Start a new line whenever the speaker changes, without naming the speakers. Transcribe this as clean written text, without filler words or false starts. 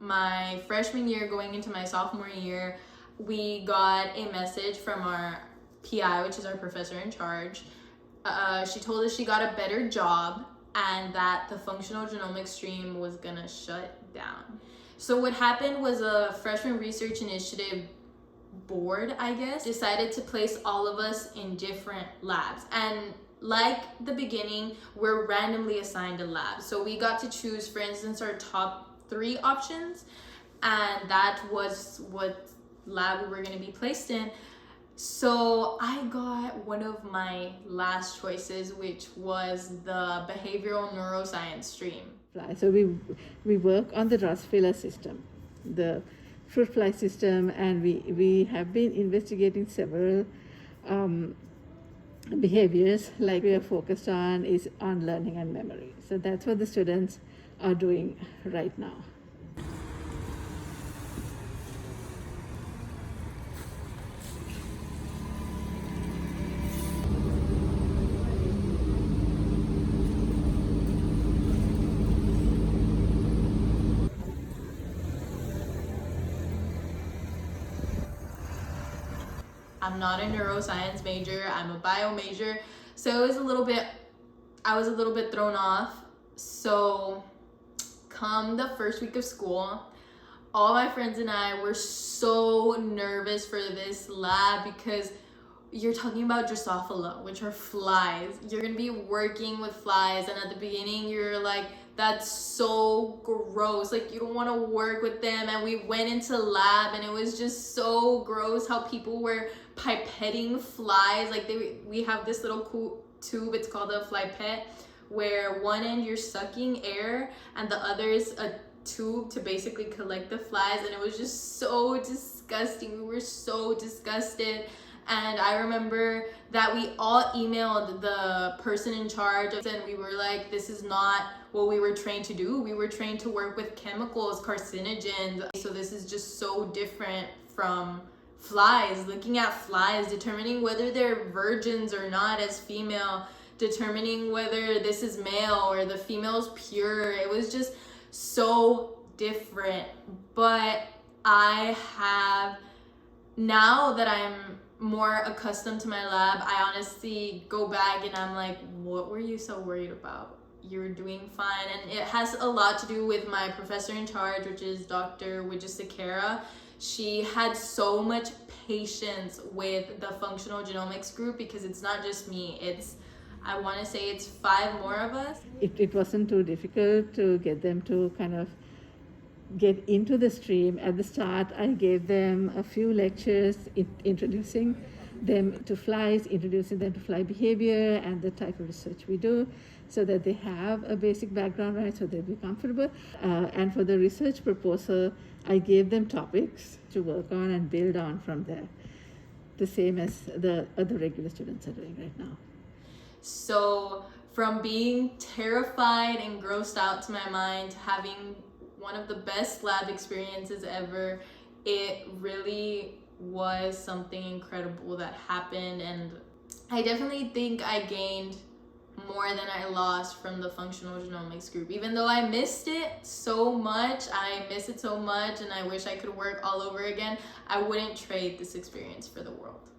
my freshman year going into my sophomore year, we got a message from our PI, which is our professor in charge. She told us she got a better job and that the functional genomics stream was gonna shut down. So what happened was a freshman research initiative board, I guess, decided to place all of us in different labs. And like the beginning, we're randomly assigned a lab. So we got to choose, for instance, our top 3 options, and that was what lab we were going to be placed in. So I got one of my last choices, which was the behavioral neuroscience stream.
So we work on the Drosophila system, the fruit fly system, and we have been investigating several behaviors. Like we are focused on is on learning and memory. So that's what the students are doing right now.
I'm not a neuroscience major, I'm a bio major. So I was a little bit thrown off. So come the first week of school, all my friends and I were so nervous for this lab because you're talking about Drosophila, which are flies. You're gonna be working with flies, and at the beginning you're like, that's so gross, like you don't want to work with them. And we went into lab and it was just so gross how people were pipetting flies. Like we have this little cool tube, it's called a flypet, where one end you're sucking air and the other is a tube to basically collect the flies, and it was just so disgusting. We were so disgusted. And I remember that we all emailed the person in charge, and we were like, this is not what we were trained to do. We were trained to work with chemicals, carcinogens. So this is just so different from flies. Looking at flies, determining whether they're virgins or not as female, determining whether this is male or the female's pure. It was just so different. But now that I'm more accustomed to my lab, I honestly go back and I'm like, what were you so worried about? You're doing fine. And it has a lot to do with my professor in charge, which is Dr. Wijesekera. She had so much patience with the functional genomics group because it's not just me. I want to say it's 5 more of us.
It wasn't too difficult to get them to kind of get into the stream. At the start, I gave them a few lectures introducing them to flies, introducing them to fly behavior and the type of research we do, so that they have a basic background, right, so they'll be comfortable. And for the research proposal, I gave them topics to work on and build on from there, the same as the other regular students are doing right now.
So from being terrified and grossed out to my mind to having one of the best lab experiences ever, it really was something incredible that happened. And I definitely think I gained more than I lost from the functional genomics group. Even though I missed it so much, and I wish I could work all over again, I wouldn't trade this experience for the world.